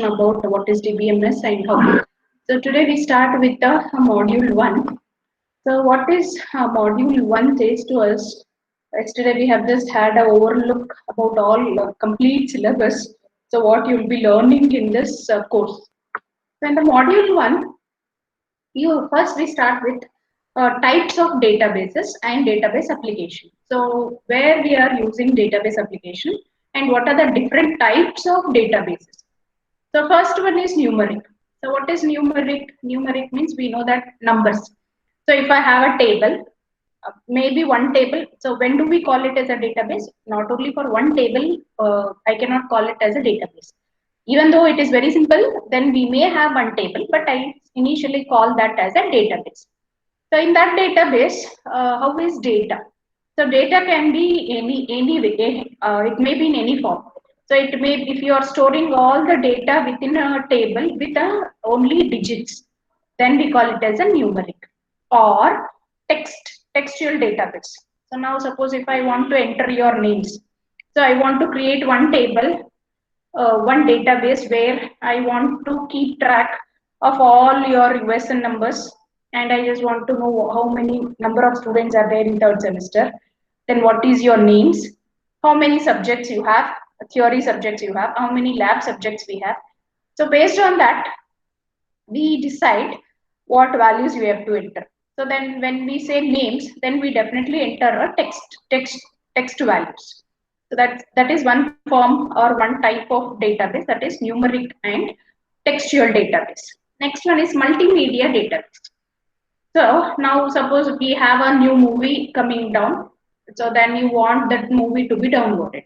about what is DBMS and how. So today we start with the module 1. So what is module 1 says to us? Yesterday we have just had a overlook about all complete syllabus. So what you'll be learning in this course. So in the module 1, we start with types of databases and database application. So where we are using database application and what are the different types of databases. So first one is numeric. So what is numeric? Numeric means we know that numbers. So if I have a table, maybe one table. So when do we call it as a database? Not only for one table, I cannot call it as a database. Even though it is very simple, then we may have one table, but I initially call that as a database. So in that database, how is data? So data can be any way. It may be in any form. So it may, if you are storing all the data within a table with only digits, then we call it as a numeric or textual database. So now suppose if I want to enter your names, so I want to create one table, one database where I want to keep track of all your USN numbers, and I just want to know how many number of students are there in third semester. Then what is your names, how many subjects you have, theory subjects you have, how many lab subjects we have. So based on that, we decide what values we have to enter. So then when we say names, then we definitely enter a text values. So that is one form or one type of database, that is numeric and textual database. Next one is multimedia database. So now suppose we have a new movie coming down. So then you want that movie to be downloaded.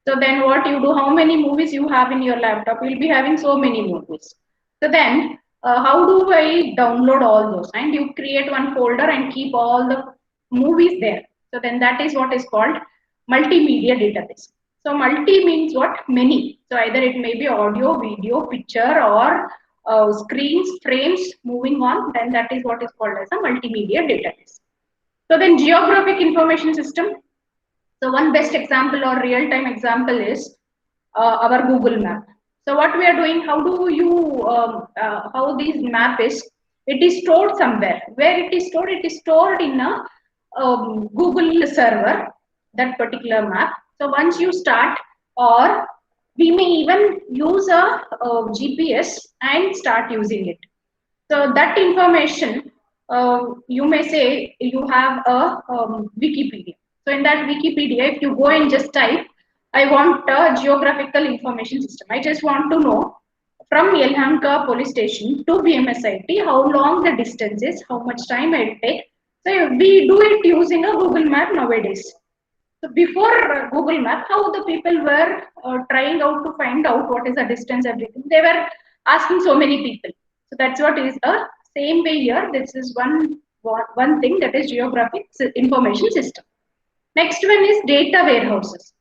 So then what you do, how many movies you have in your laptop? You'll be having so many movies. So then how do I download all those? And you create one folder and keep all the movies there. So then that is what is called multimedia database. So multi means what? Many. So either it may be audio, video, picture, or screens, frames moving on. Then that is what is called as a multimedia database. So then geographic information system. So one best example or real-time example is our Google Map. So what we are doing, how do you, how this map is, it is stored somewhere. Where it is stored? It is stored in a Google server, that particular map. So once you start, or we may even use a GPS and start using it. So that information, you may say you have a Wikipedia. So in that Wikipedia, if you go and just type, I want a geographical information system. I just want to know from Yelhanka police station to BMSIT, how long the distance is, how much time it take. So we do it using a Google Map nowadays. So before Google Map, how the people were trying out to find out what is the distance, everything. They were asking so many people. So that's what is a same way here. This is one thing, that is geographic information system. Next one is data warehouses.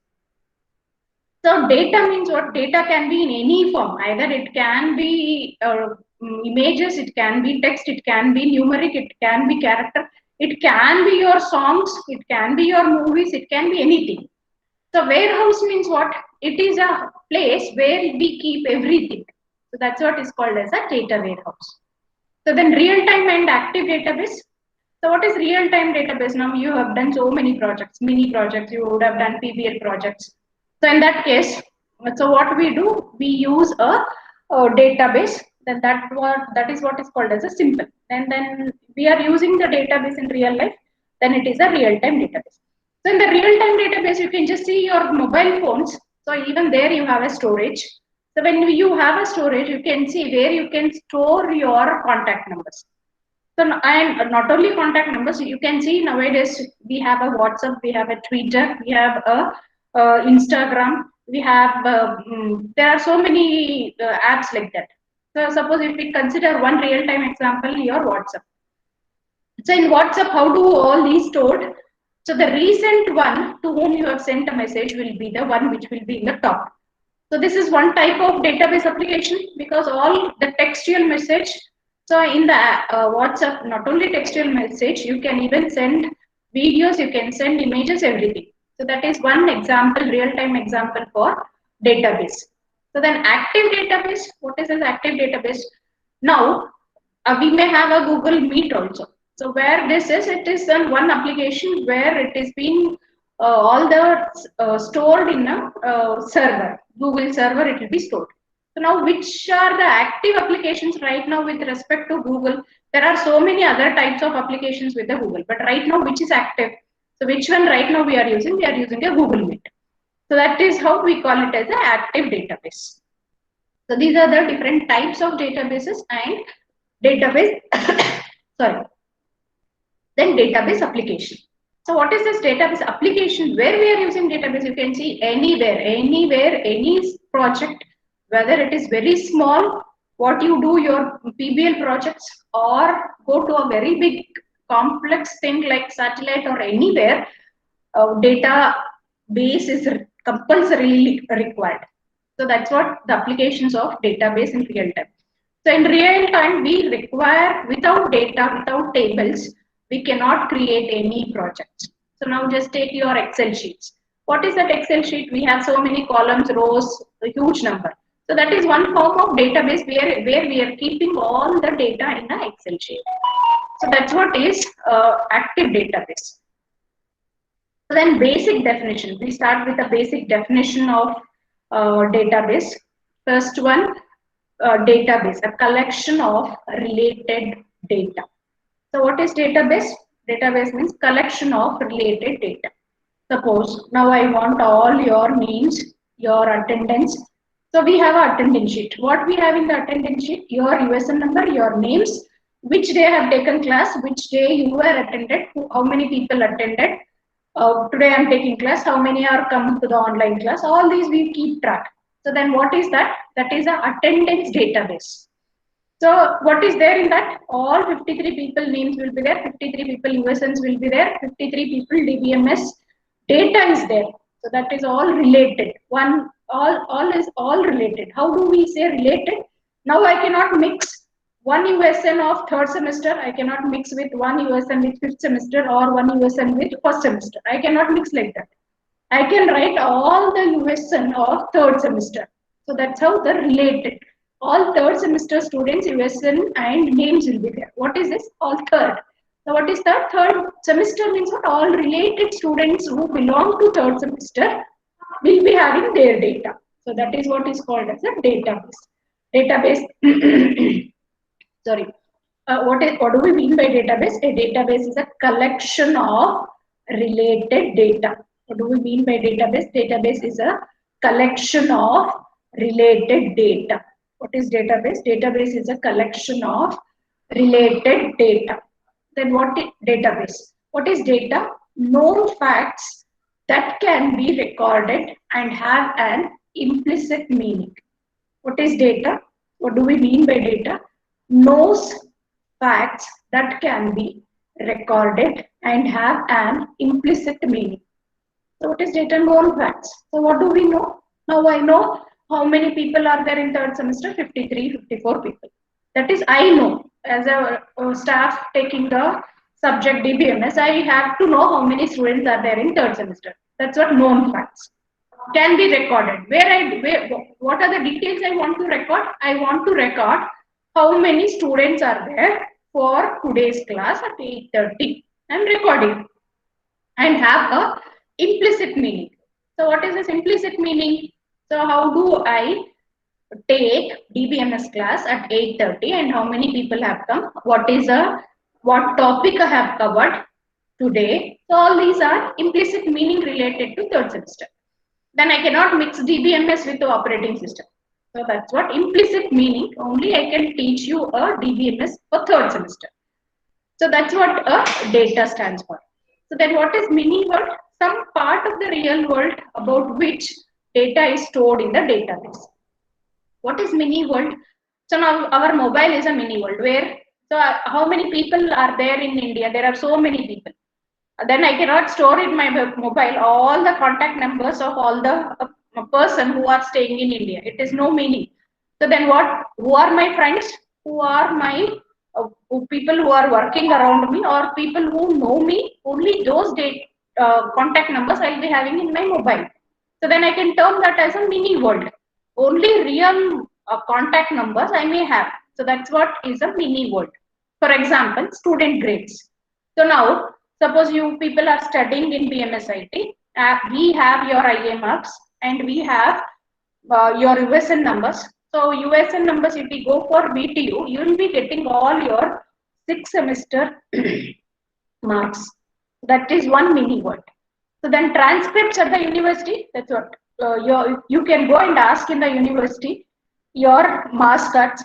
So data means what? Data can be in any form. Either it can be images, it can be text, it can be numeric, it can be character, it can be your songs, it can be your movies, it can be anything. So warehouse means what? It is a place where we keep everything. So that's what is called as a data warehouse. So then real-time and active database. So what is real-time database? Now you have done so many projects, mini projects, you would have done PBL projects. So in that case, so what we do, we use a database. Then that is what is called as a simple. And then we are using the database in real life. Then it is a real-time database. So in the real-time database, you can just see your mobile phones. So even there you have a storage. So when you have a storage, you can see where you can store your contact numbers. So and not only contact numbers, you can see nowadays we have a WhatsApp, we have a Twitter, we have a Instagram, we have there are so many apps like that. So suppose if we consider one real-time example, your WhatsApp. So in WhatsApp, how do all these stored? So the recent one to whom you have sent a message will be the one which will be in the top. So this is one type of database application, because all the textual message. So in the WhatsApp, not only textual message, you can even send videos, you can send images, everything. So that is one example, real-time example for database. So then active database, what is this active database? Now, we may have a Google Meet also. So where this is, it is one application where it is being all the stored in a server, Google server it will be stored. So now which are the active applications right now with respect to Google? There are so many other types of applications with the Google, but right now which is active? So which one right now we are using? We are using a Google Meet. So that is how we call it as an active database. So these are the different types of databases and database, sorry, then database application. So what is this database application? Where we are using database, you can see anywhere, any project, whether it is very small, what you do your PBL projects, or go to a very big complex thing like satellite or anywhere, database is compulsorily required. So that's what the applications of database in real time. So in real time, we require without data, without tables, we cannot create any projects. So now just take your Excel sheets. What is that Excel sheet? We have so many columns, rows, a huge number. So that is one form of database where we are keeping all the data in an Excel sheet. So that's what is active database. So then basic definition. We start with a basic definition of database. First one, database, a collection of related data. So what is database? Database means collection of related data. Suppose now I want all your names, your attendance. So we have an attendance sheet. What we have in the attendance sheet? Your USN number, your names, which day I have taken class, which day you were attended, how many people attended. Today I am taking class, how many are come to the online class. All these we keep track. So then what is that? That is an attendance database. So what is there in that? All 53 people names will be there, 53 people USNs will be there, 53 people DBMS data is there. So that is all related. All is all related. How do we say related? Now I cannot mix one USN of third semester. I cannot mix with one USN with fifth semester or one USN with first semester. I cannot mix like that. I can write all the USN of third semester. So that's how the related. All third semester students USN and names will be there. What is this? All third. So what is that? Third semester means what? All related students who belong to third semester will be having their data. So that is what is called as a database. Database. Sorry. What do we mean by database? A database is a collection of related data. What do we mean by database? Database is a collection of related data. What is database? Database is a collection of related data. Then what is database? What is data? Known facts that can be recorded and have an implicit meaning. What is data? What do we mean by data? Knows facts that can be recorded and have an implicit meaning. So what is data? Known facts. So what do we know? Now I know how many people are there in third semester, 53, 54 people. That is I know as a staff taking the subject DBMS, I have to know how many students are there in third semester. That's what known facts can be recorded. What are the details I want to record? I want to record how many students are there for today's class at 8:30. I'm recording and have a implicit meaning. So what is this implicit meaning? So how do I take DBMS class at 8:30 and how many people have come? What topic I have covered today? So all these are implicit meaning related to third semester. Then I cannot mix DBMS with the operating system. So that's what implicit meaning. Only I can teach you a DBMS for third semester. So that's what a data stands for. So then what is mini world? Some part of the real world about which data is stored in the database. What is mini world? So now our mobile is a mini world where, so how many people are there in India? There are so many people. Then I cannot store in my mobile all the contact numbers of all the person who are staying in India. It is no meaning. So then what? Who are my friends? Who are my people who are working around me or people who know me? Only those contact numbers I will be having in my mobile. So then I can term that as a mini world. only real contact numbers I may have. So that's what is a mini world. For example, student grades. So now, suppose you people are studying in BMSIT, we have your IA marks and we have your USN numbers. So USN numbers, if we go for BTU, you will be getting all your 6 semester marks. That is one mini world. So then transcripts at the university, that's what you can go and ask in the university your marks cuts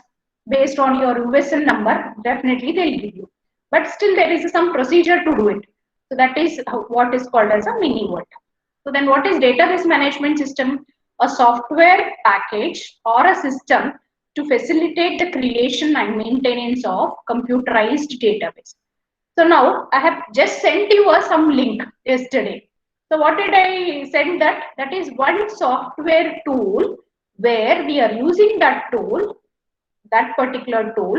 based on your USN number, definitely they'll give you. But still there is some procedure to do it. So that is what is called as a mini world. So then what is database management system? A software package or a system to facilitate the creation and maintenance of computerized database. So now I have just sent you some link yesterday. So what did I send that? That is one software tool where we are using that tool, that particular tool,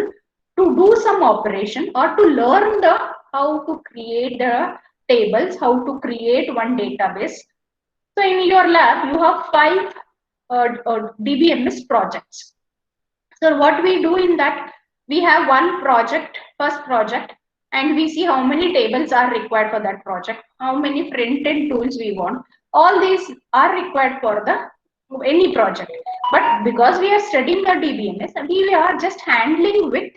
to do some operation or to learn the how to create the tables, how to create one database. So in your lab, you have 5 DBMS projects. So what we do in that, we have one project, first project, and we see how many tables are required for that project, how many front-end tools we want. All these are required for the any project. But because we are studying the DBMS, we are just handling with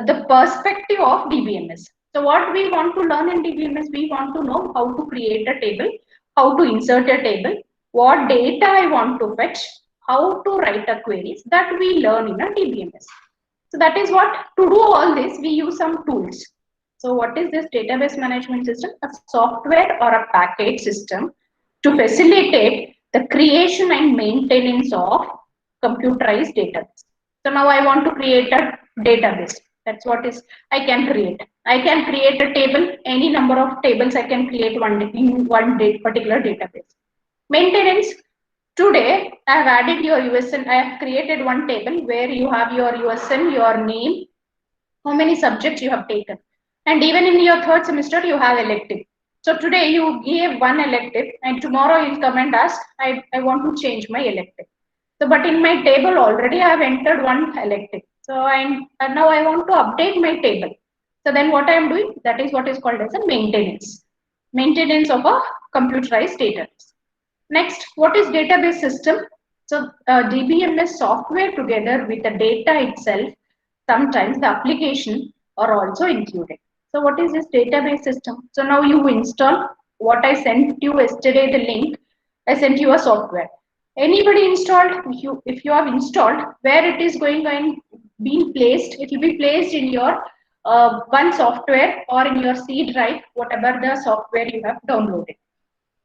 the perspective of DBMS. So what we want to learn in DBMS, we want to know how to create a table, how to insert a table, what data I want to fetch, how to write a queries, that we learn in a DBMS. So that is what, to do all this, we use some tools. So what is this database management system? A software or a package system to facilitate the creation and maintenance of computerized database. So now I want to create a database. That's what is I can create. I can create a table, any number of tables I can create in one particular database. Maintenance. Today, I have added your USN. I have created one table where you have your USN, your name, how many subjects you have taken. And even in your third semester, you have elective. So today you gave one elective and tomorrow you'll come and ask, I want to change my elective. So, but in my table already I have entered one elective. So and now I want to update my table. So then what I am doing, that is what is called as a maintenance. Maintenance of a computerized database. Next, what is database system? So DBMS software together with the data itself, sometimes the application are also included. So what is this database system? So now you install what I sent you yesterday, the link. I sent you a software. Anybody installed? If you have installed, where it is going and being placed, it will be placed in your one software or in your C drive, whatever the software you have downloaded.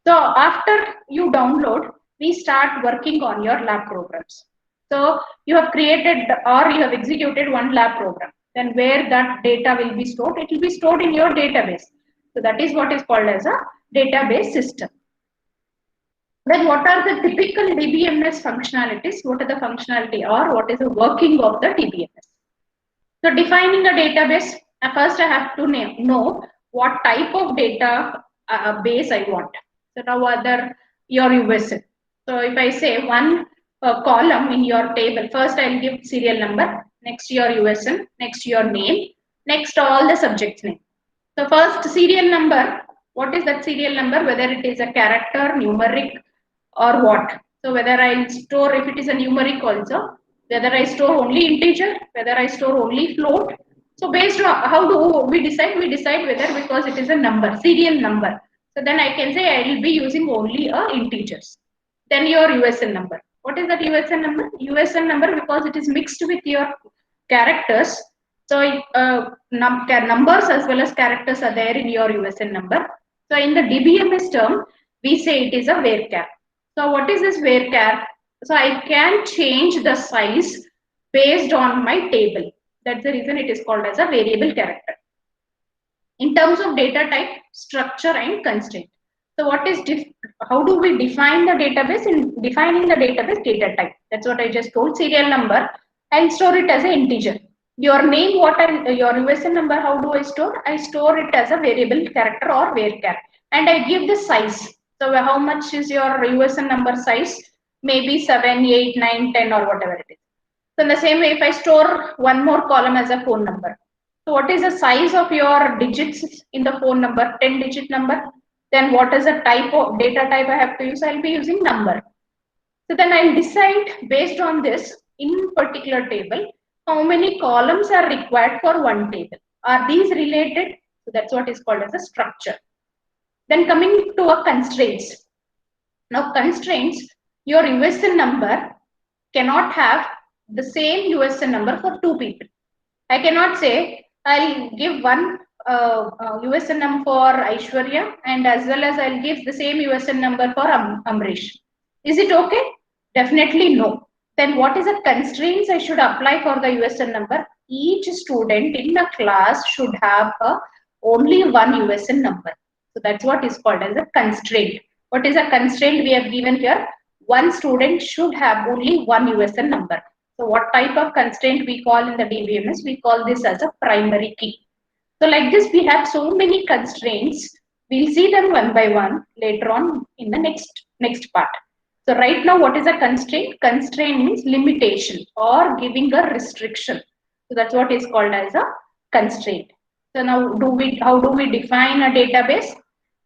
So after you download, we start working on your lab programs. So you have created or you have executed one lab program. Then where that data will be stored, it will be stored in your database. So that is what is called as a database system. Then what are the typical DBMS functionalities? What are the functionality or what is the working of the DBMS? So defining a database, first I have to know what type of data base I want. So now whether your USN. So if I say one column in your table, first I'll give serial number, next your USN, next your name, next all the subjects name. So first serial number, what is that serial number? Whether it is a character, numeric or what. So whether I store, if it is a numeric also, whether I store only integer, whether I store only float. So based on how do we decide? We decide whether because it is a number, serial number. So then I can say I will be using only integers. Then your USN number. What is that USN number? USN number because it is mixed with your characters. So numbers as well as characters are there in your USN number. So in the DBMS term, we say it is a varchar. So what is this varchar? So I can change the size based on my table. That's the reason it is called as a variable character. In terms of data type, structure and constraint. So what is how do we define the database? In defining the database data type, that's what I just told. Serial number, I'll store it as an integer. Your name, your USN number, how do I store? I store it as a variable character or varchar, and I give the size. So how much is your USN number size? maybe 7, 8, 9, 10, or whatever it is. So in the same way, if I store one more column as a phone number, so what is the size of your digits in the phone number, 10-digit number? Then what is the type of data type I have to use? I'll be using number. So then I'll decide based on this in particular table, how many columns are required for one table. Are these related? So that's what is called as a structure. Then coming to a constraints. Now constraints, your USN number cannot have the same USN number for two people. I cannot say I'll give one USN number for Aishwarya and as well as I'll give the same USN number for Amrish. Is it okay? Definitely no. Then what is the constraints I should apply for the USN number? Each student in the class should have only one USN number. So that's what is called as a constraint. What is a constraint we have given here? One student should have only one USN number. So what type of constraint we call in the DBMS? We call this as a primary key. So like this, we have so many constraints. We'll see them one by one later on in the next part. So right now, what is a constraint? Constraint means limitation or giving a restriction. So that's what is called as a constraint. So now how do we define a database?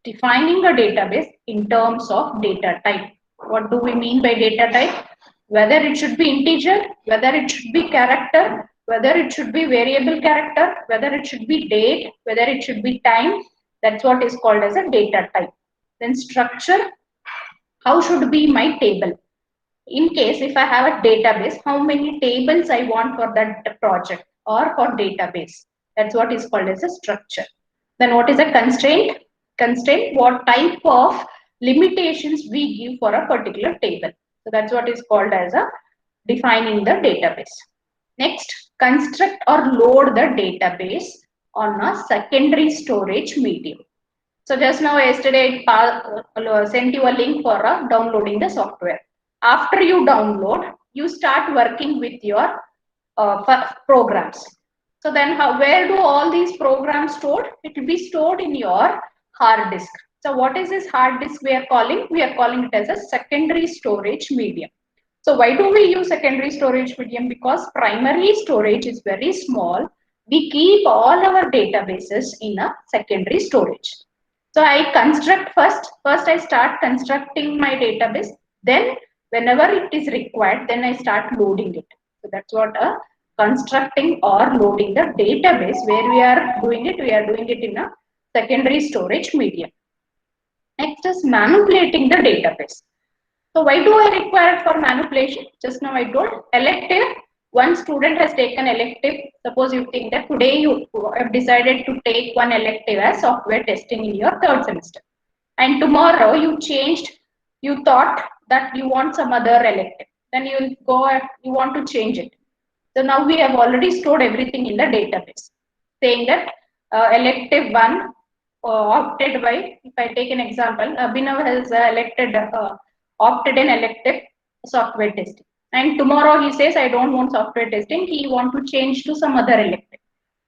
Defining a database in terms of data type. What do we mean by data type? Whether it should be integer, whether it should be character, whether it should be variable character, whether it should be date, whether it should be time. That's what is called as a data type. Then structure, how should be my table? In case if I have a database, how many tables I want for that project or for database. That's what is called as a structure. Then what is a constraint? Constraint, what type of limitations we give for a particular table. So that's what is called as a defining the database. Next, construct or load the database on a secondary storage medium. So just now yesterday I sent you a link for downloading the software. After you download, you start working with your programs. So then where do all these programs stored? It will be stored in your hard disk. So what is this hard disk we are calling? We are calling it as a secondary storage medium. So why do we use secondary storage medium? Because primary storage is very small. We keep all our databases in a secondary storage. So I construct first I start constructing my database. Then whenever it is required, then I start loading it. So that's what a constructing or loading the database where we are doing it in a secondary storage medium. Next is manipulating the database. So why do I require for manipulation? Just now I told elective. One student has taken elective. Suppose you think that today you have decided to take one elective as software testing in your third semester. And tomorrow you thought that you want some other elective. Then you want to change it. So now we have already stored everything in the database. Saying that elective 1 opted by, if I take an example, Abhinav has opted in elective software testing. And tomorrow he says, I don't want software testing, he want to change to some other elective.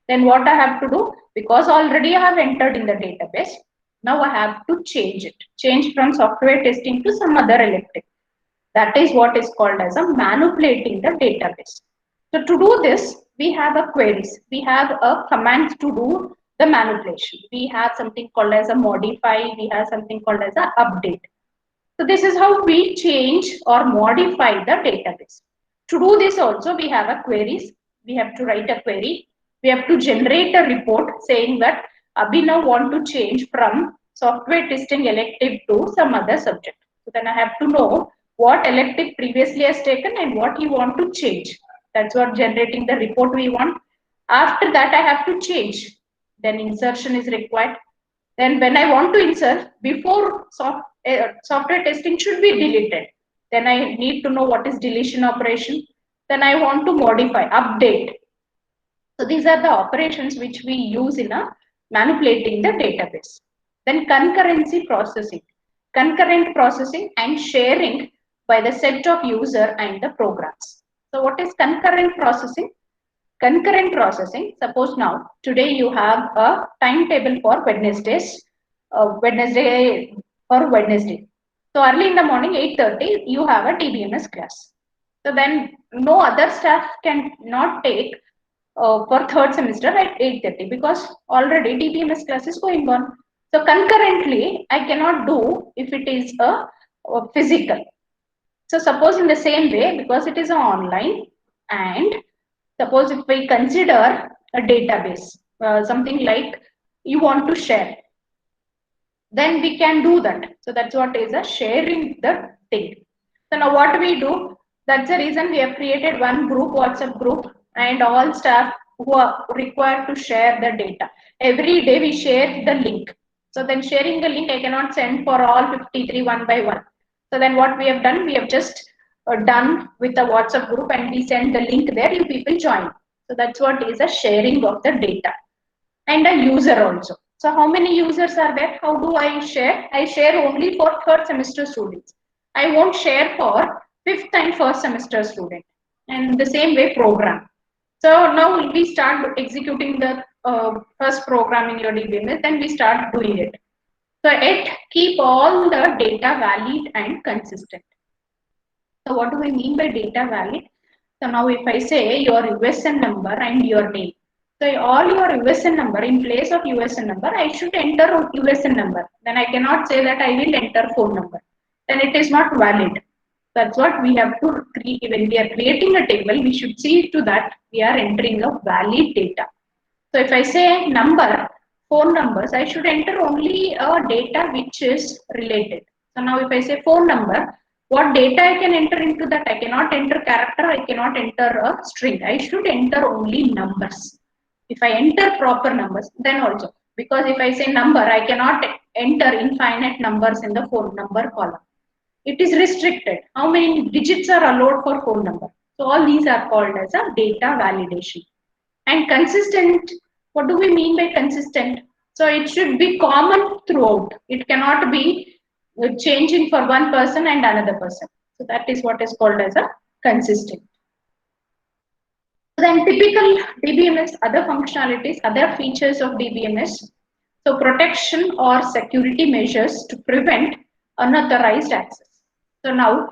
Then what I have to do? Because already I have entered in the database, now I have to change it. Change from software testing to some other elective. That is what is called as a manipulating the database. So to do this, we have a queries. We have a command to do the manipulation. We have something called as a modify. We have something called as a update. So this is how we change or modify the database. To do this also, we have a queries. We have to write a query. We have to generate a report saying that Abhinav want to change from software testing elective to some other subject. So then I have to know what elective previously has taken and what he want to change. That's what generating the report we want. After that, I have to change. Then insertion is required. Then when I want to insert, before software testing should be deleted. Then I need to know what is deletion operation. Then I want to modify, update. So these are the operations which we use in a manipulating the database. Then concurrency processing. Concurrent processing and sharing by the set of user and the programs. So what is concurrent processing? Concurrent processing, suppose now, today you have a timetable for Wednesday. So early in the morning, 8:30, you have a DBMS class. So then no other staff can not take for third semester at 8:30 because already DBMS class is going on. So concurrently, I cannot do if it is a physical. So suppose in the same way, because it is online, and suppose if we consider a database, something like you want to share, then we can do that. So that's what is a sharing the thing. So now what we do, that's the reason we have created one group, WhatsApp group, and all staff who are required to share the data. Every day we share the link. So then sharing the link, I cannot send for all 53 one by one. So then what we have done, we have just done with the WhatsApp group and we send the link there, you people join. So that's what is a sharing of the data and a user also. So how many users are there? How do I share? I share only for third semester students. I won't share for fifth and first semester student. And the same way program. So now we start executing the first program in your DBMS, then we start doing it. So it keep all the data valid and consistent. So what do we mean by data valid? So now if I say your USN number and your name. So all your USN number, in place of USN number, I should enter USN number. Then I cannot say that I will enter phone number. Then it is not valid. That's what we have to create. When we are creating a table, we should see to that we are entering a valid data. So if I say number, phone numbers, I should enter only a data which is related. So now if I say phone number, what data I can enter into that? I cannot enter character, I cannot enter a string. I should enter only numbers. If I enter proper numbers, then also. Because if I say number, I cannot enter infinite numbers in the phone number column. It is restricted. How many digits are allowed for phone number? So all these are called as a data validation. And consistent, what do we mean by consistent? So it should be common throughout. It cannot be changing for one person and another person. So that is what is called as a consistent. Then typical DBMS, other functionalities, other features of DBMS. So protection or security measures to prevent unauthorized access. So now,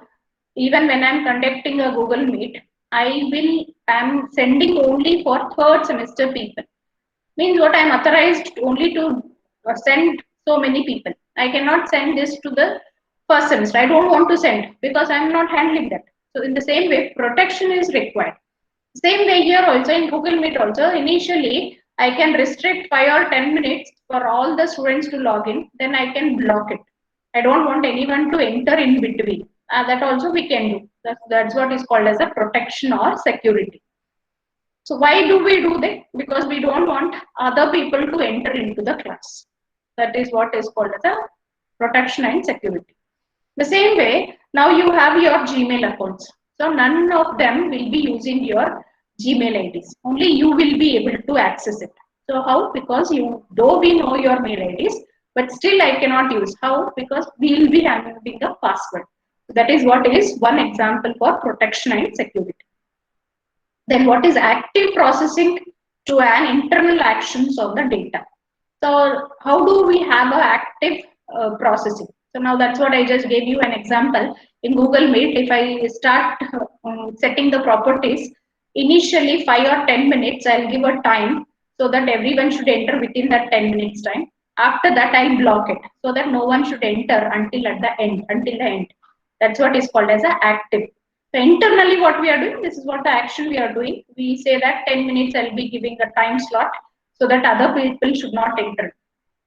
even when I'm conducting a Google Meet, I'm sending only for third semester people. Means what I'm authorized only to send so many people. I cannot send this to the first semester. I don't want to send because I'm not handling that. So in the same way, protection is required. Same way here also in Google Meet also, initially I can restrict 5 or 10 minutes for all the students to log in, then I can block it. I don't want anyone to enter in between. That also we can do. That's what is called as a protection or security. So why do we do that? Because we don't want other people to enter into the class. That is what is called as a protection and security. The same way, now you have your Gmail accounts. So none of them will be using your Gmail IDs. Only you will be able to access it. So how? Because though we know your mail IDs, but still I cannot use. How? Because we will be having the password. That is what is one example for protection and security. Then what is active processing to an internal actions of the data? So how do we have a active processing? So now that's what I just gave you an example. In Google Meet, if I start setting the properties, initially 5 or 10 minutes, I'll give a time so that everyone should enter within that 10 minutes time. After that, I'll block it so that no one should enter until at the end, until the end. That's what is called as a active. So internally what we are doing, this is what the action we are doing. We say that 10 minutes I'll be giving a time slot so that other people should not enter.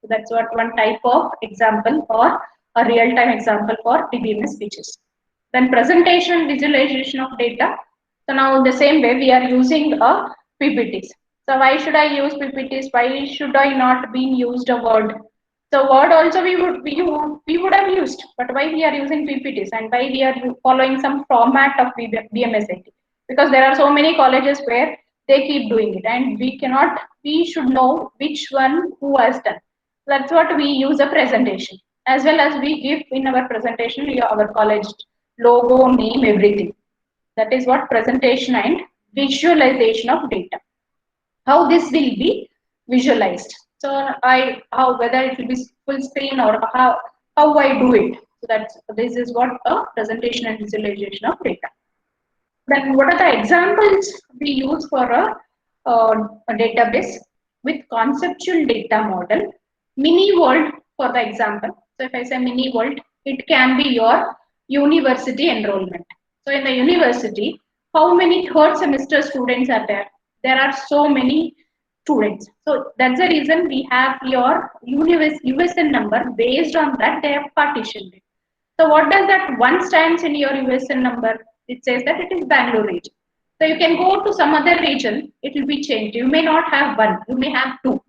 So that's what one type of example or a real-time example for DBMS features. Then presentation visualization of data. So now in the same way we are using a PPTs. So why should I use PPTs? Why should I not be used a Word? So Word also we would have used, but why we are using PPTs and why we are following some format of BMS IT? Because there are so many colleges where they keep doing it, and we should know which one who has done. That's what we use a presentation, as well as we give in our presentation our college logo, name, everything. That is what presentation and visualization of data. How this will be visualized. So how whether it will be full screen or how I do it. So this is what a presentation and visualization of data. Then what are the examples we use for a database? With conceptual data model, mini world for the example. So if I say mini world, it can be your university enrollment. So in the university, how many third semester students are there? There are so many students. So that's the reason we have your USN number. Based on that, they have partitioned it. So what does that one stands in your USN number? It says that it is Bangalore region. So you can go to some other region, it will be changed. You may not have one, you may have two.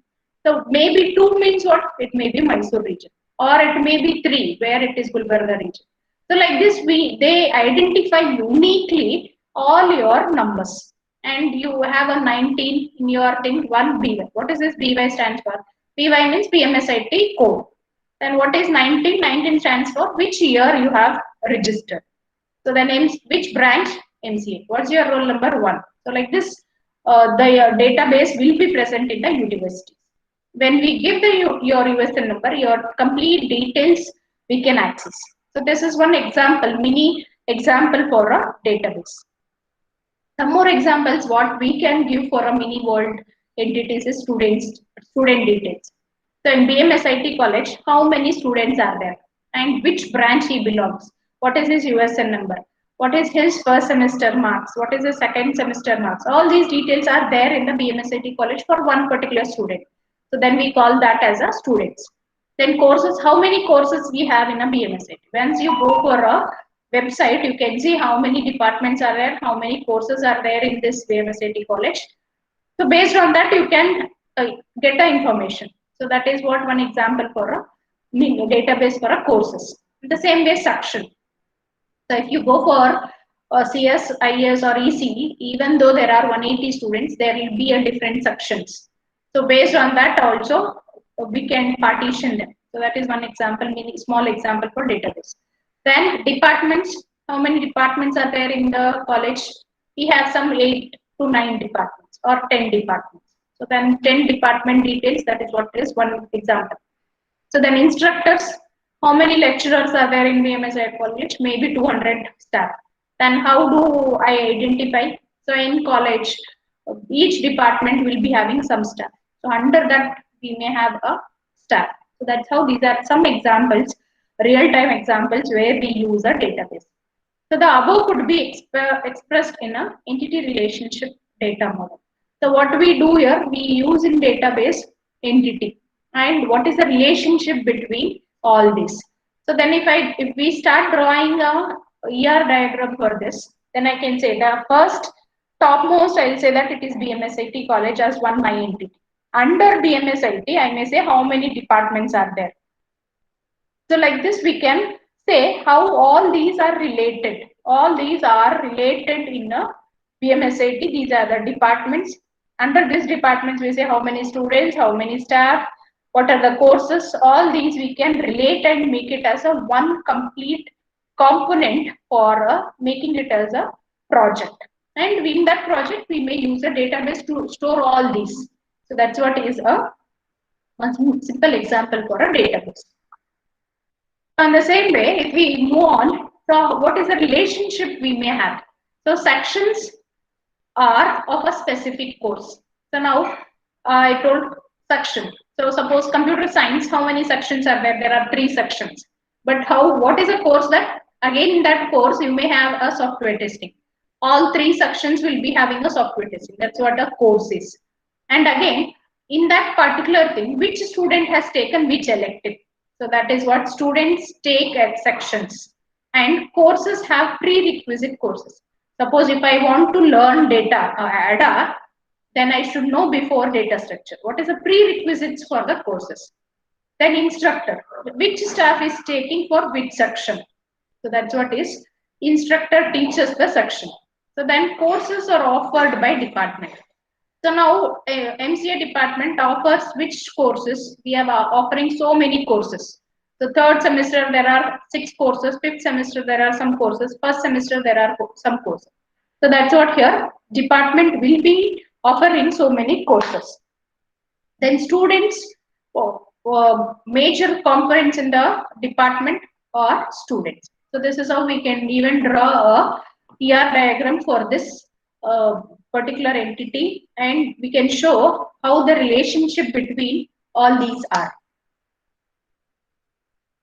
So maybe two means what? It may be Mysore region, or it may be three, where it is Gulbarga region. So like this, they identify uniquely all your numbers. And you have a 19 in your thing, one BY. What is this BY stands for? BY means PMSIT code. Then what is 19? 19 stands for which year you have registered. So the names, which branch? MCA. What's your roll number? 1. So like this, the database will be present in the university. When we give your USN number, your complete details we can access. So this is one example, mini example for a database. Some more examples what we can give for a mini world entities is student details. So in BMSIT college, how many students are there and which branch he belongs? What is his USN number? What is his first semester marks? What is his second semester marks? All these details are there in the BMSIT college for one particular student. So then we call that as a students. Then courses, how many courses we have in a BMSIT? Once you go for a website, you can see how many departments are there, how many courses are there in this BMSIT college. So based on that, you can get the information. So that is what one example for a database for a courses. The same way section. So if you go for CS, IS or ECE, even though there are 180 students, there will be a different sections. So based on that also, we can partition them. So that is one example, small example for database. Then departments, how many departments are there in the college? We have some 8 to 9 departments or 10 departments. So then 10 department details, that is what is one example. So then instructors, how many lecturers are there in BMSI college? Maybe 200 staff. Then how do I identify? So in college, each department will be having some staff. So under that, we may have a staff. So that's how these are some examples, real-time examples where we use a database. So the above could be expressed in a entity relationship data model. So what we do here, we use in database entity and what is the relationship between all these. So then if we start drawing a ER diagram for this, then I can say the first topmost, I'll say that it is BMSIT college as one my entity. Under BMSIT, I may say how many departments are there. So like this, we can say how all these are related. All these are related in a BMSIT. These are the departments. Under these departments, we say how many students, how many staff, what are the courses. All these we can relate and make it as a one complete component for making it as a project. And in that project, we may use a database to store all these. So that's what is a one simple example for a database. In the same way, if we move on, so what is the relationship we may have? So sections are of a specific course. So now I told section. So suppose computer science, how many sections are there? There are 3 sections. But what is a course that? Again, in that course, you may have a software testing. All 3 sections will be having a software testing. That's what a course is. And again, in that particular thing, which student has taken which elective? So that is what students take at sections. And courses have prerequisite courses. Suppose if I want to learn data, ADA, then I should know before data structure. What is the prerequisites for the courses? Then instructor, which staff is taking for which section? So that's what is instructor teaches the section. So then courses are offered by department. So now MCA department offers which courses? We are offering so many courses. So third semester there are 6 courses, 5th semester there are some courses, first semester there are some courses. So that's what here department will be offering so many courses. Then students, major components in the department, or students. So this is how we can even draw a ER diagram for this particular entity, and we can show how the relationship between all these are.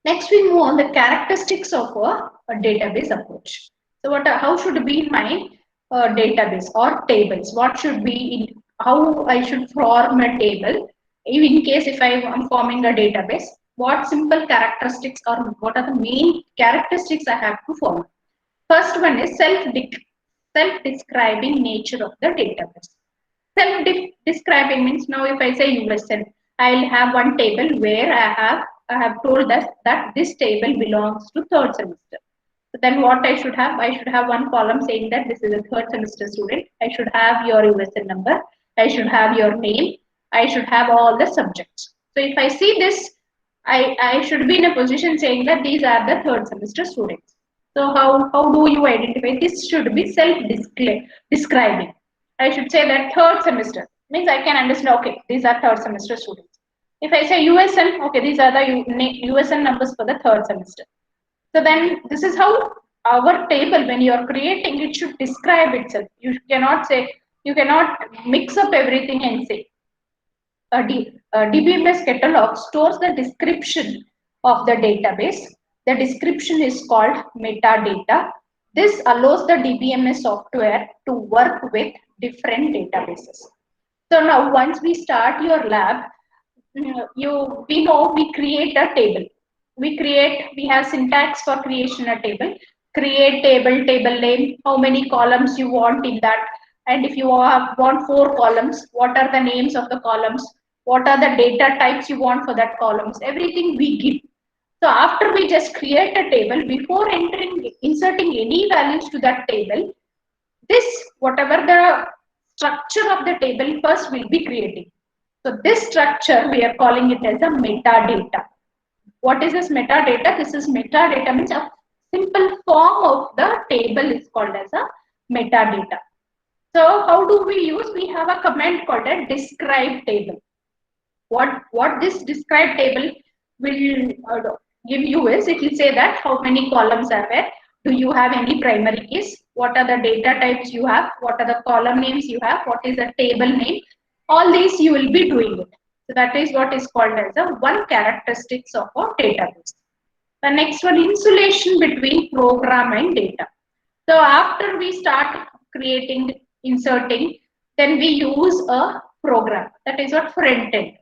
Next, we move on the characteristics of a database approach. So, how should be my database or tables? What should be in, how I should form a table? In case if I am forming a database, what simple characteristics or what are the main characteristics I have to form? First one is self-describing nature of the database. Self-describing means now if I say USN, I'll have one table where I have told us that this table belongs to third semester. So then what I should have? I should have one column saying that this is a third semester student. I should have your USN number. I should have your name. I should have all the subjects. So if I see this, I should be in a position saying that these are the third semester students. So how do you identify? This should be self-describing. I should say that third semester means I can understand, okay, these are third semester students. If I say USN, okay, these are the USN numbers for the third semester. So then this is how our table, when you are creating, it should describe itself. You cannot say, you cannot mix up everything and say. A DBMS catalog stores the description of the database. The description is called metadata. This allows the DBMS software to work with different databases. So now once we start your lab, we know we create a table. We have syntax for creation a table. Create table, table name, how many columns you want in that. And if you want 4 columns, what are the names of the columns? What are the data types you want for that columns? Everything we give. So after we just create a table, before inserting any values to that table, this, whatever the structure of the table first will be creating. So this structure, we are calling it as a metadata. What is this metadata? This is metadata means a simple form of the table is called as a metadata. So how do we use? We have a command called a describe table. What this describe table will give you is, it will say that how many columns are there, do you have any primary keys, what are the data types you have, what are the column names you have, what is the table name, all these you will be doing it. So that is what is called as a one characteristics of a database. The next one, insulation between program and data. So after we start creating, inserting, then we use a program, that is what front end.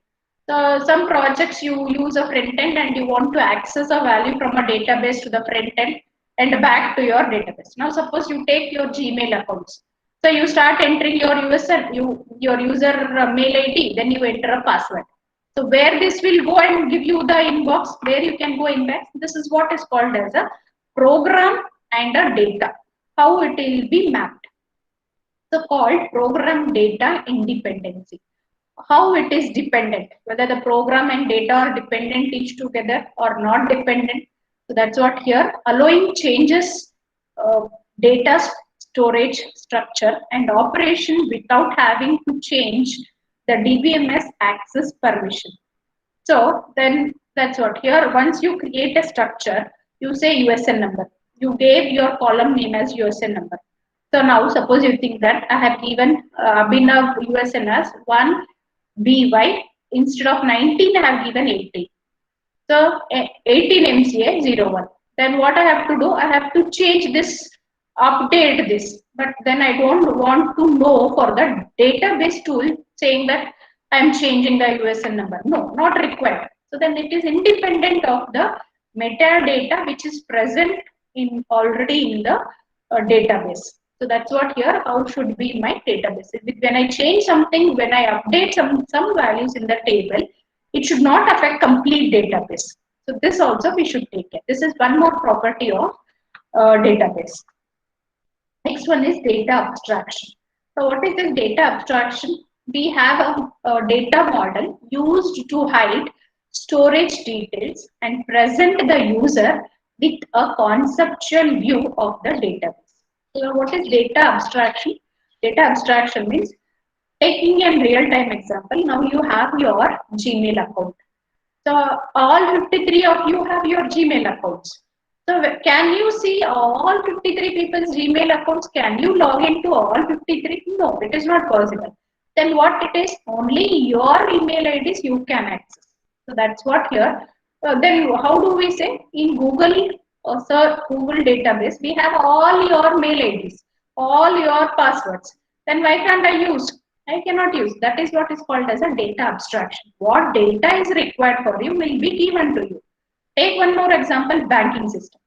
So some projects you use a front end and you want to access a value from a database to the front end and back to your database. Now suppose you take your Gmail accounts. So you start entering your your user mail ID, then you enter a password. So where this will go and give you the inbox, where you can go inbox, this is what is called as a program and a data, how it will be mapped. So called program data independency. How it is dependent, whether the program and data are dependent each together or not dependent. So that's what here, allowing changes, data storage structure and operation without having to change the DBMS access permission. So then that's what here, once you create a structure, you say USN number. You gave your column name as USN number. So now suppose you think that I have given Abhinav USN as 1 BY, instead of 19 I have given 18. So 18 MCA 01. Then what I have to do? I have to change this, update this. But then I don't want to know for the database tool saying that I am changing the USN number. No, not required. So then it is independent of the metadata which is present in already in the database. So that's what here, how should be my database. When I change something, when I update some values in the table, it should not affect complete database. So this also we should take care. This is one more property of database. Next one is data abstraction. So what is this data abstraction? We have a data model used to hide storage details and present the user with a conceptual view of the database. So what is data abstraction? Data abstraction means, taking a real-time example, now you have your Gmail account. So all 53 of you have your Gmail accounts. So can you see all 53 people's Gmail accounts? Can you log into all 53? No, it is not possible. Then what it is? Only your email IDs you can access. So that's what here. Then how do we say in Google Google database we have all your mail IDs, all your passwords. Then why can't I use? I cannot use. That is what is called as a data abstraction. What data is required for you will be given to you. Take one more example, banking system.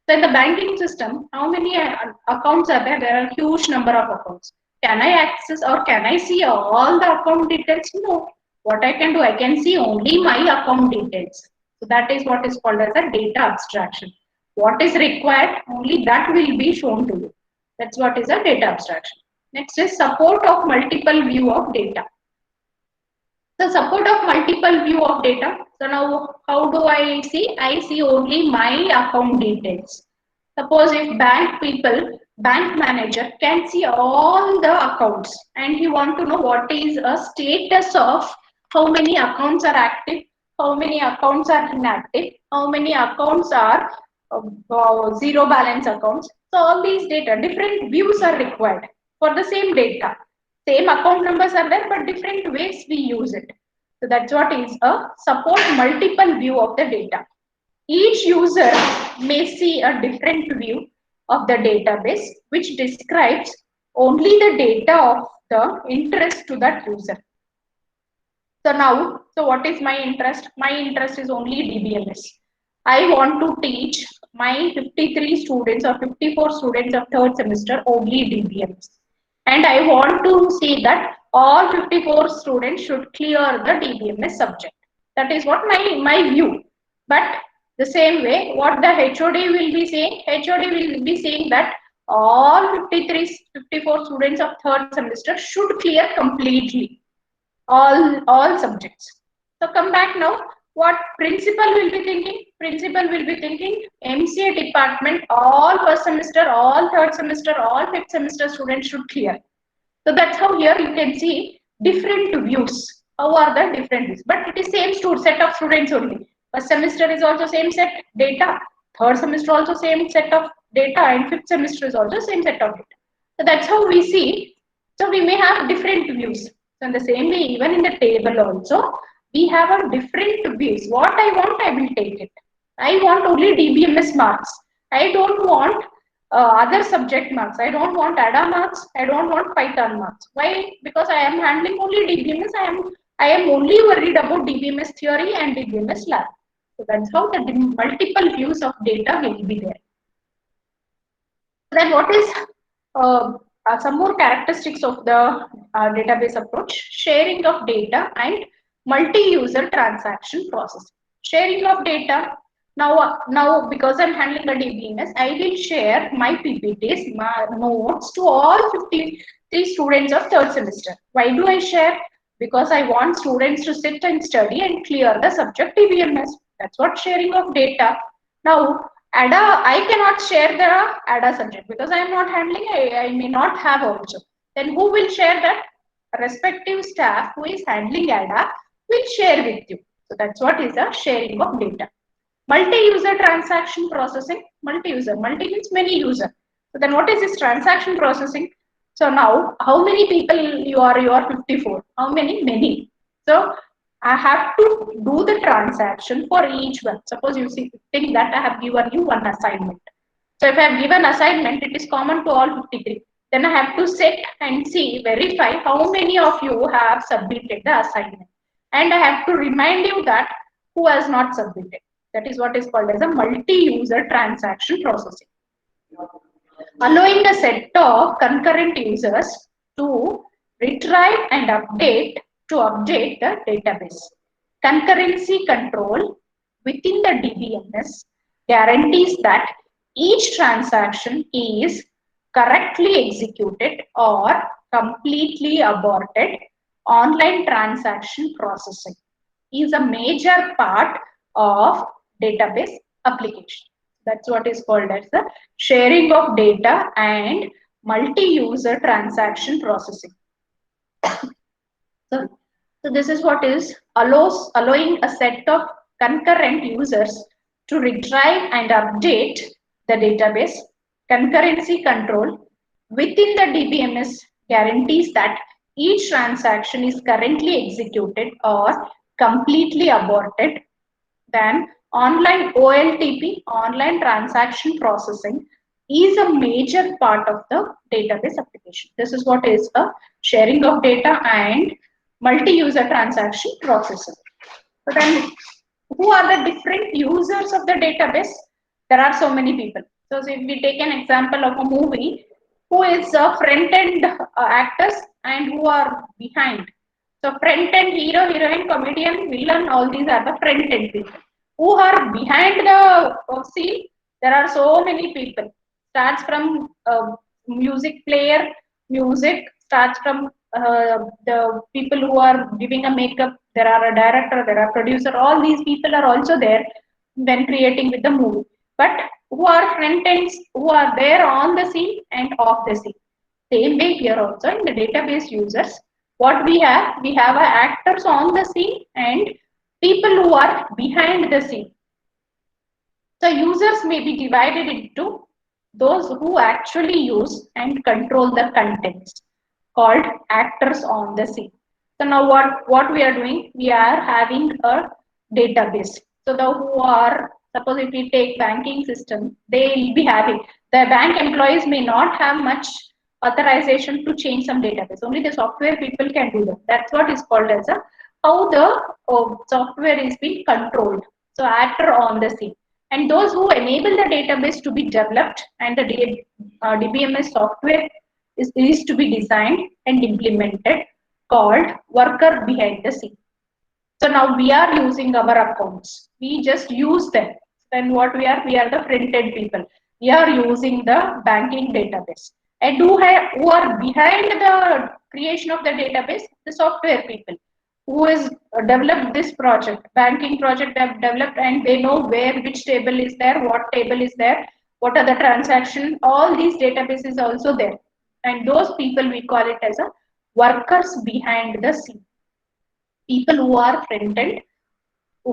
So in the banking system, how many accounts are there? There are a huge number of accounts. Can I access or can I see all the account details? No. What I can do, I can see only my account details. So that is what is called as a data abstraction. What is required, only that will be shown to you. That's what is a data abstraction. Next is support of multiple view of data. The support of multiple view of data. So now how do I see? I see only my account details. Suppose if bank manager can see all the accounts and he want to know what is a status of how many accounts are active, how many accounts are inactive, how many accounts are zero balance accounts. So all these data, different views are required for the same data. Same account numbers are there, but different ways we use it. So that's what is a support multiple view of the data. Each user may see a different view of the database, which describes only the data of the interest to that user. So now, so what is my interest? My interest is only DBMS. I want to teach my 53 students or 54 students of third semester only DBMS. And I want to see that all 54 students should clear the DBMS subject. That is what my view. But the same way, what the HOD will be saying, HOD will be saying that all 54 students of third semester should clear completely all subjects. So come back now. What principal will be thinking? Principal will be thinking MCA department, all first semester, all third semester, all fifth semester students should clear. So that's how here you can see different views. How are the different views? But it is same set of students only. First semester is also same set data. Third semester also same set of data, and fifth semester is also same set of data. So that's how we see. So we may have different views. So in the same way, even in the table also, we have a different views. What I want, I will take it. I want only DBMS marks. I don't want other subject marks. I don't want ADA marks. I don't want Python marks. Why? Because I am handling only DBMS. I am only worried about DBMS theory and DBMS lab. So that's how the multiple views of data will be there. Then what is some more characteristics of the database approach? Sharing of data and multi-user transaction processing. Sharing of data. Now because I'm handling a DBMS, I will share my PPTs, my notes to all 53 students of third semester. Why do I share? Because I want students to sit and study and clear the subject DBMS. That's what sharing of data. Now, ADA, I cannot share the ADA subject because I am not handling, I may not have also. Then who will share that? Respective staff who is handling ADA will share with you. So that's what is a sharing of data. Multi-user transaction processing. Multi-user. Multi means many user. So then what is this transaction processing? So now how many people you are 54? How many? Many. So I have to do the transaction for each one. Suppose you think that I have given you one assignment. So if I have given assignment, it is common to all 53. Then I have to sit and see, verify how many of you have submitted the assignment. And I have to remind you that who has not submitted. That is what is called as a multi-user transaction processing. Allowing a set of concurrent users to retrieve and update the database. Concurrency control within the DBMS guarantees that each transaction is correctly executed or completely aborted. Online transaction processing is a major part of database application. That's what is called as the sharing of data and multi-user transaction processing. So this is what is allowing a set of concurrent users to retrieve and update the database. Concurrency control within the DBMS guarantees that each transaction is currently executed or completely aborted. Then online OLTP, online transaction processing, is a major part of the database application. This is what is a sharing of data and multi-user transaction processing. So then who are the different users of the database? There are so many people. So if we take an example of a movie, who is front end actors and who are behind. So front end hero, heroine, comedian, villain, all these are the front end people. Who are behind the scene? There are so many people. Starts from music player, music starts from the people who are giving a makeup. There are a director, there are producer. All these people are also there when creating with the movie. But who are front ends, who are there on the scene and off the scene. Same way here also in the database users, what we have actors on the scene and people who are behind the scene. So users may be divided into those who actually use and control the contents, called actors on the scene. So now what we are doing, we are having a database. So the who are, suppose if we take banking system, they will be having, the bank employees may not have much authorization to change some database. Only the software people can do that. That's what is called as a, how the software is being controlled. So actor on the scene. And those who enable the database to be developed and the DBMS software is to be designed and implemented, called worker behind the scene. So now we are using our accounts. We just use them. Then what we are the front-end people. We are using the banking database. And who are behind the creation of the database? The software people who has developed this project, banking project they have developed, and they know where, which table is there, what table is there, what are the transaction, all these databases also there. And those people we call it as a workers behind the scene. People who are front end,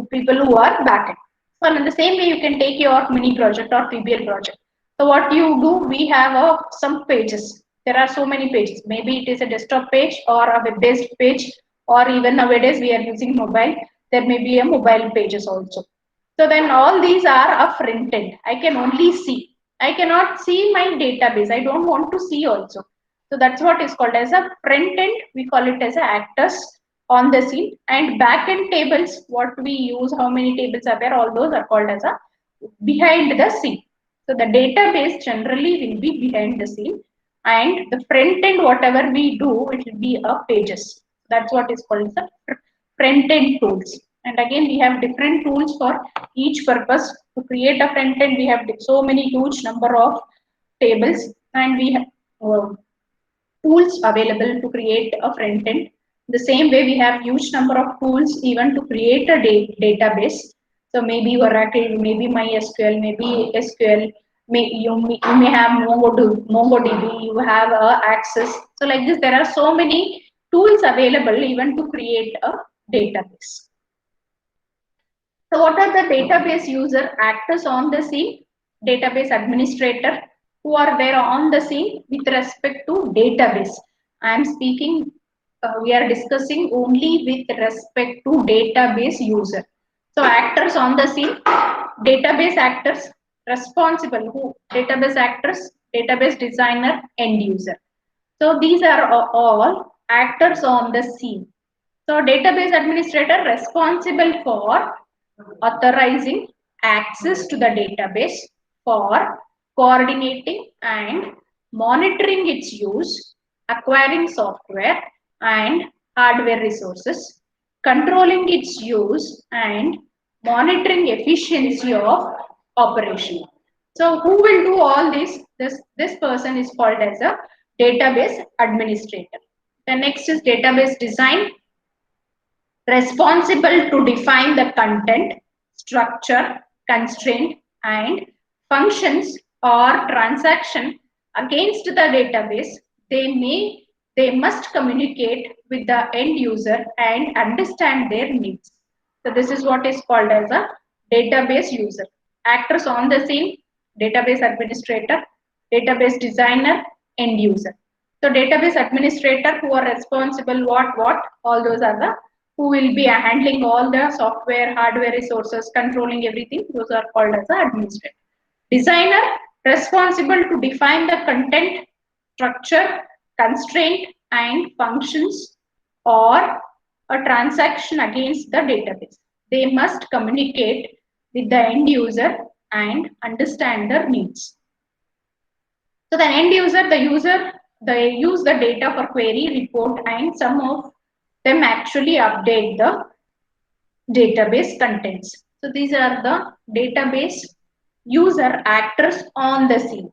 people who are back end. So in the same way, you can take your mini project or PBL project. So what you do, we have some pages. There are so many pages. Maybe it is a desktop page or a web-based page, or even nowadays we are using mobile. There may be a mobile pages also. So then all these are a front end. I can only see. I cannot see my database. I don't want to see also. So that's what is called as a front end. We call it as a actors on the scene, and back end tables, what we use, how many tables are there, all those are called as a behind the scene. So the database generally will be behind the scene, and the front end, whatever we do, it will be a pages. That's what is called the front end tools. And again, we have different tools for each purpose. To create a front end, we have so many huge number of tables, and we have tools available to create a front end. The same way, we have huge number of tools even to create a database. So maybe Oracle, maybe MySQL, maybe SQL. You may have MongoDB, you have Access. So like this, there are so many tools available even to create a database. So what are the database user actors on the scene? Database administrator, who are there on the scene with respect to database. I am speaking, we are discussing only with respect to database user. So actors on the scene, database actors responsible, who database actors, database designer, end user. So these are all actors on the scene. So database administrator responsible for authorizing access to the database, for coordinating and monitoring its use, acquiring software and hardware resources, controlling its use and monitoring efficiency of operation. So who will do all this? This person is called as a database administrator. The next is database design, responsible to define the content, structure, constraint, and functions or transaction against the database. They must communicate with the end user and understand their needs. So this is what is called as a database user. actors on the scene, database administrator, database designer, end user. So database administrator who are responsible what, all those are the who will be handling all the software, hardware resources, controlling everything. Those are called as the administrator. Designer responsible to define the content, structure, constraint, and functions or a transaction against the database. They must communicate with the end user and understand their needs. So the end user, they use the data for query, report, and some of them actually update the database contents. So these are the database user actors on the scene.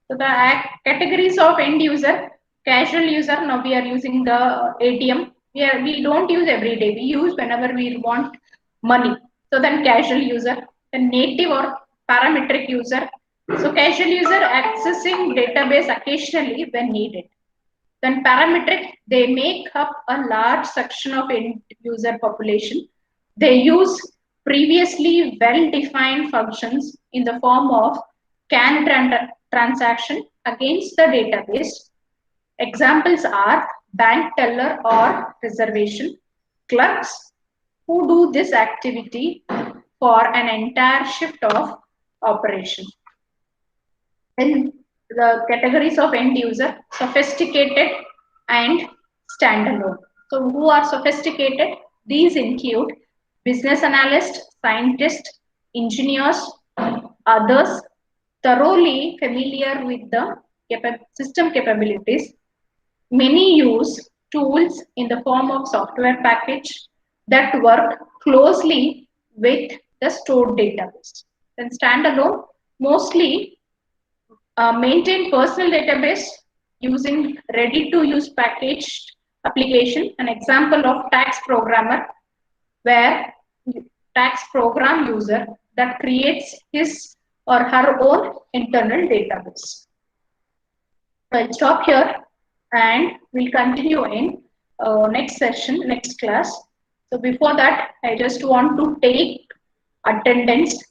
So the categories of end user, casual user, now we are using the ATM. We don't use every day, we use whenever we want money. So then casual user, the native or parametric user. So casual user accessing database occasionally when needed. Then parametric, they make up a large section of end user population. They use previously well-defined functions in the form of can transaction against the database. Examples are bank teller or reservation, clerks who do this activity for an entire shift of operation. In the categories of end user, sophisticated and standalone. So who are sophisticated? These include business analysts, scientists, engineers, others thoroughly familiar with the system capabilities. Many use tools in the form of software package that work closely with the stored database. Then standalone, mostly maintain personal database using ready-to-use packaged application. An example of tax programmer, where tax program user that creates his or her own internal database. So I'll stop here and we'll continue in next session, next class. So before that, I just want to take attendance